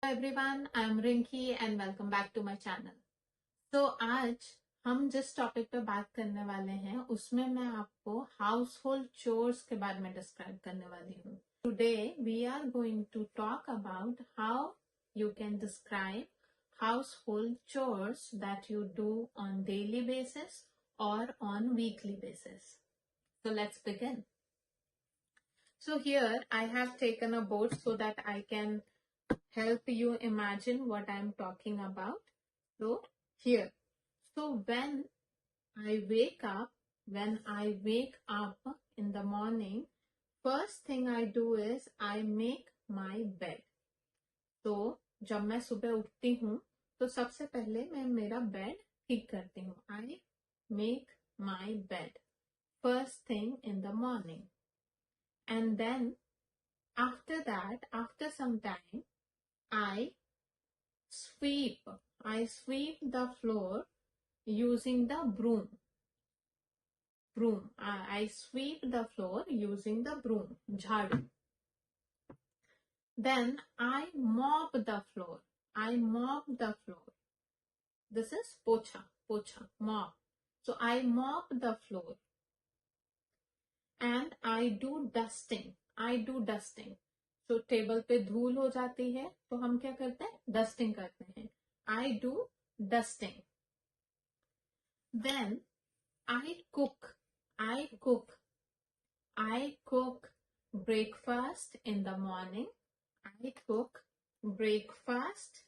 Hello everyone, I am Rinki and welcome back to my channel. So आज हम जिस topic पे बात करने वाले हैं उसमें मैं आपको हाउसहोल्ड चोर्स के बारे में डिस्क्राइब करने वाली हूँ. Today we are going to talk about how you can describe household chores that you do on daily basis or on weekly basis. So let's begin. So here I have taken a board so that I can help you imagine what I'm talking about. So here, so when I wake up in the morning, first thing I do is I make my bed. तो जब मैं सुबह उठती हूँ तो सबसे पहले मैं मेरा बेड ठीक करती हूँ. I make my bed first thing in the morning, and then after that, after some time, I sweep the floor using the broom. I sweep the floor using the broom, jhadu. Then I mop the floor. This is pocha, mop. So I mop the floor. And I do dusting. तो table पे धूल हो जाती है तो हम क्या करते हैं, डस्टिंग करते हैं. I do dusting. Then I cook breakfast in the morning. I cook breakfast.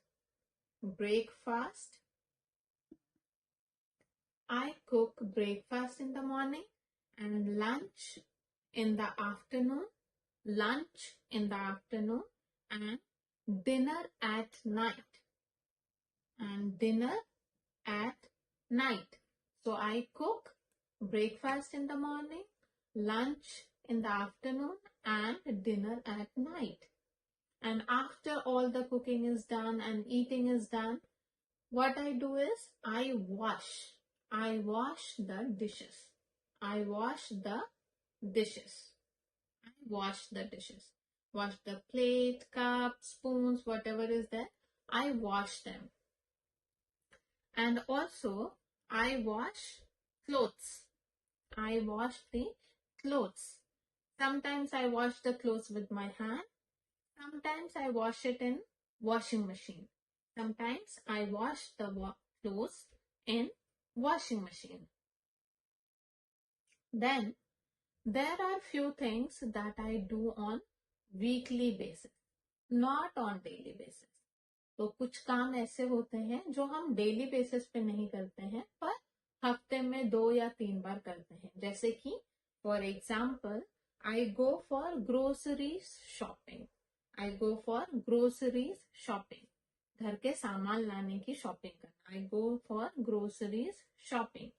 I cook breakfast in the morning and lunch in the afternoon. And dinner at night. So I cook breakfast in the morning, lunch in the afternoon, and dinner at night. And after all the cooking is done and eating is done, what I do is I wash the dishes. Wash the plate, cup, spoons, whatever is there. I wash them. And also, I wash clothes. I wash the clothes. Sometimes I wash the clothes with my hand. Sometimes I wash it in washing machine. Sometimes I wash the clothes in washing machine. Then there are few things that I do on weekly basis, not on daily basis. तो कुछ काम ऐसे होते हैं जो हम daily basis पे नहीं करते हैं पर हफ्ते में 2 या 3 बार करते हैं. जैसे कि for example I go for groceries shopping. घर के सामान लाने की शॉपिंग करना. I go for groceries shopping.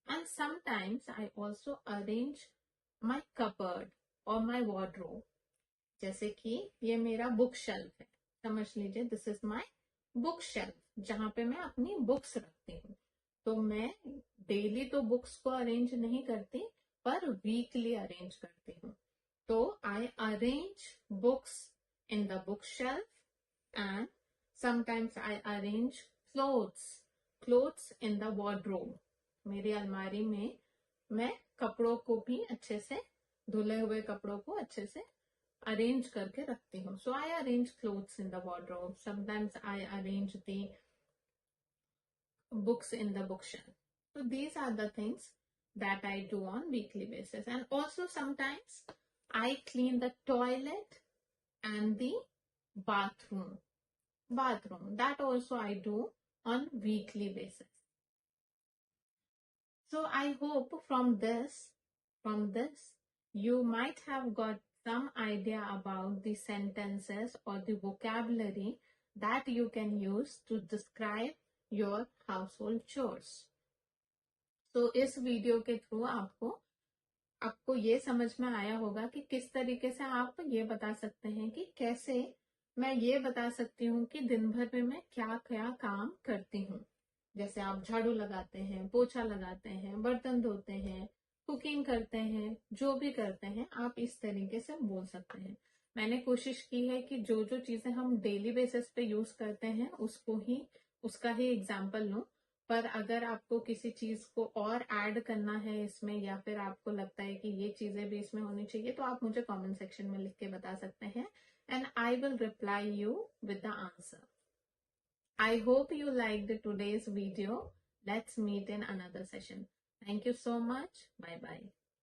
And sometimes I also arrange my cupboard or my wardrobe. जैसे कि ये मेरा बुक शेल्फ है, समझ लीजिए this is my book shelf, जहां पे मैं अपनी बुक्स रखती हूँ. तो मैं डेली तो बुक्स को अरेंज नहीं करती पर वीकली अरेंज करती हूँ. तो आई arrange books in the book shelf and sometimes I arrange clothes in the wardrobe. मेरी अलमारी में मैं कपड़ों को भी अच्छे से, धुले हुए कपड़ों को अच्छे से अरेंज करके रखती हूँ. So I arrange clothes in the wardrobe. Sometimes I arrange the books in the book shelf. So these are the things that I do on weekly basis. And also sometimes I clean the toilet and the bathroom. That also I do on weekly basis. So I hope from this you might have got some idea about the sentences or the vocabulary that you can use to describe your household chores. तो इस video के through आपको ये समझ में आया होगा कि किस तरीके से आप ये बता सकते हैं कि कैसे मैं ये बता सकती हूँ कि दिन भर में मैं क्या क्या काम करती हूँ. जैसे आप झाड़ू लगाते हैं, पोछा लगाते हैं, बर्तन धोते हैं, कुकिंग करते हैं, जो भी करते हैं आप इस तरीके से बोल सकते हैं. मैंने कोशिश की है कि जो जो चीजें हम डेली बेसिस पे यूज करते हैं उसका ही एग्जाम्पल लूं। पर अगर आपको किसी चीज को और ऐड करना है इसमें, या फिर आपको लगता है कि ये चीजें भी इसमें होनी चाहिए, तो आप मुझे कमेंट सेक्शन में लिख के बता सकते हैं, and I will reply you with the answer. I hope you liked today's video. Let's meet in another session. Thank you so much. Bye bye.